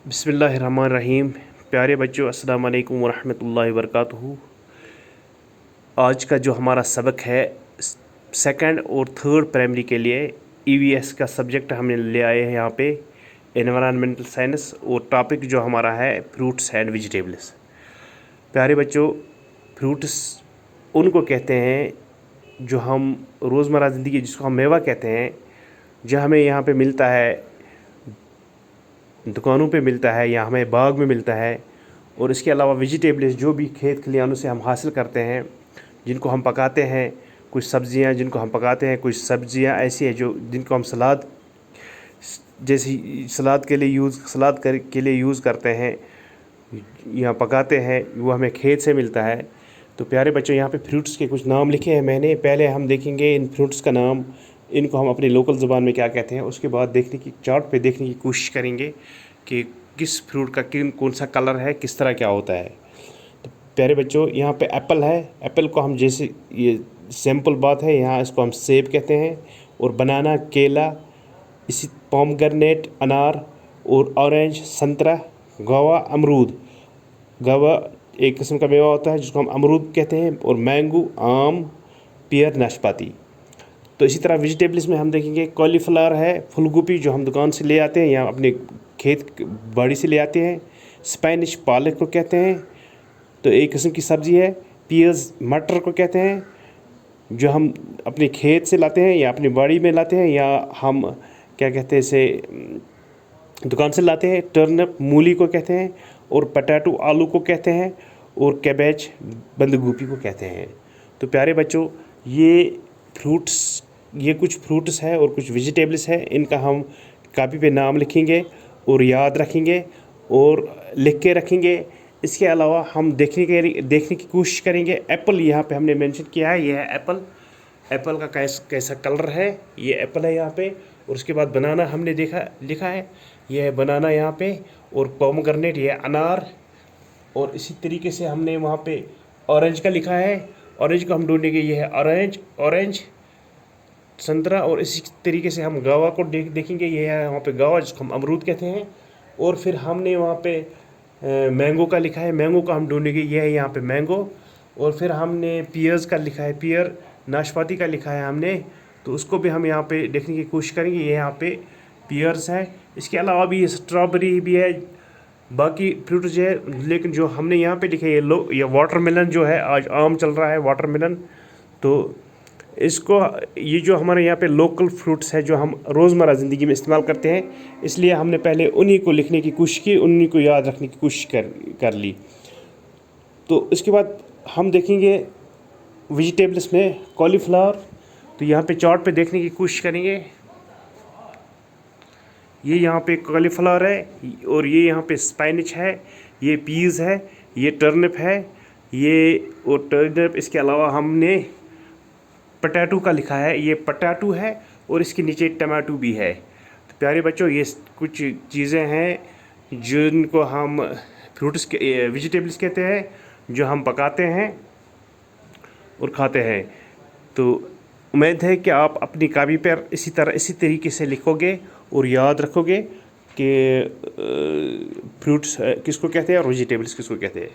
बिस्मिल्लाहिर्रहमानिर्रहीम। प्यारे बच्चों, अस्सलाम वालेकुम वरहमतुल्लाहि वबरकातुहू। आज का जो हमारा सबक है सेकंड और थर्ड प्राइमरी के लिए ईवीएस का सब्जेक्ट हमने ले आए हैं यहाँ पे, एनवायरनमेंटल साइंस, और टॉपिक जो हमारा है फ्रूट्स एंड वेजिटेबल्स। प्यारे बच्चों, फ्रूट्स उनको कहते हैं जो हम रोज़मर्रा ज़िंदगी, जिसको हम मेवा कहते हैं, जो हमें यहाँ पे मिलता है, दुकानों पे मिलता है या हमें बाग में मिलता है। और इसके अलावा वेजिटेबल्स जो भी खेत खलिहानों से हम हासिल करते हैं, जिनको हम पकाते हैं। कुछ सब्ज़ियाँ जिनको हम पकाते हैं, कुछ सब्ज़ियाँ ऐसी है जो जिनको हम सलाद जैसी सलाद के लिए यूज़ करते हैं या पकाते हैं, वो हमें खेत से मिलता है। तो प्यारे बच्चों, यहाँ पे फ्रूट्स के कुछ नाम लिखे हैं मैंने। पहले हम देखेंगे इन फ्रूट्स का नाम, इनको हम अपनी लोकल ज़ुबान में क्या कहते हैं। उसके बाद चार्ट पे देखने की कोशिश करेंगे कि किस फ्रूट का कौन सा कलर है, किस तरह क्या होता है। तो प्यारे बच्चों, यहाँ पे एप्पल है। एप्पल को हम, जैसे ये सिंपल बात है, यहाँ इसको हम सेब कहते हैं। और बनाना, केला, इसी पोमग्रेनेट अनार, और ऑरेंज संतरा, गुआवा अमरूद। गुआवा एक किस्म का मेवा होता है जिसको हम अमरूद कहते हैं। और मैंगो आम, पेयर नाशपाती। तो इसी तरह वेजिटेबल्स में हम देखेंगे कॉलीफ्लावर है, फूलगोभी जो हम दुकान से ले आते हैं या अपने खेत बाड़ी से ले आते हैं। स्पेनिश पालक को कहते हैं, तो एक किस्म की सब्ज़ी है। पियर्स मटर को कहते हैं, जो हम अपने खेत से लाते हैं या अपनी बाड़ी में लाते हैं, या हम क्या कहते हैं इसे, दुकान से लाते हैं। टर्निप मूली को कहते हैं। और पटैटो आलू को कहते हैं। और कैबेज बंद गोभी को कहते हैं। तो प्यारे बच्चों, ये कुछ फ्रूट्स है और कुछ वेजिटेबल्स है। इनका हम कापी पे नाम लिखेंगे और याद रखेंगे और लिख के रखेंगे। इसके अलावा हम देखने की कोशिश करेंगे। एप्पल यहाँ पे हमने मेंशन किया है, ये है एप्पल। एप्पल का कैसा कलर है, ये एप्पल है यहाँ पे। और उसके बाद बनाना हमने लिखा है, ये है बनाना यहाँ पे। और पोमग्रेनेट, ये है अनार। और इसी तरीके से हमने वहाँ पे ऑरेंज का लिखा है। ऑरेंज को हम ढूंढेंगे, ये है ऑरेंज संतरा। और इसी तरीके से हम गावा को देखेंगे, ये है वहाँ पे गावा, जिसको हम अमरूद कहते हैं। और फिर हमने वहाँ पे मैंगो का लिखा है, मैंगो का हम ढूंढेंगे, ये है यहाँ पे मैंगो। और फिर हमने पियर्स का लिखा है, पियर नाशपाती का लिखा है हमने, तो उसको भी हम यहाँ पे देखने की कोशिश करेंगे, ये यहाँ पे पियर्स है। इसके अलावा भी स्ट्रॉबेरी भी है, बाकी फ्रूट जो है। लेकिन जो हमने यहाँ पे लिखे, ये वाटरमेलन जो है, आज आम चल रहा है वाटरमेलन। तो इसको, ये जो हमारे यहाँ पे लोकल फ्रूट्स है जो हम रोज़मर्रा ज़िंदगी में इस्तेमाल करते हैं, इसलिए हमने पहले उन्हीं को लिखने की कोशिश की, उन्हीं को याद रखने की कोशिश कर ली। तो इसके बाद हम देखेंगे वेजिटेबल्स में कॉलीफ्लावर। तो यहाँ पे चार्ट पे देखने की कोशिश करेंगे, ये यहाँ पे कॉलीफ्लावर है। और ये यहाँ पे स्पेनिश है, ये पीज़ है, ये टर्निप है, ये और टर्निप। इसके अलावा हमने पटैटो का लिखा है, ये पटैटो है। और इसके नीचे टमाटो भी है। तो प्यारे बच्चों, ये कुछ चीज़ें हैं जिनको हम फ्रूट्स के वेजिटेबल्स कहते हैं, जो हम पकाते हैं और खाते हैं। तो उम्मीद है कि आप अपनी कापी पर इसी तरीके से लिखोगे और याद रखोगे कि फ्रूट्स किसको कहते हैं और वेजिटेबल्स किसको कहते हैं।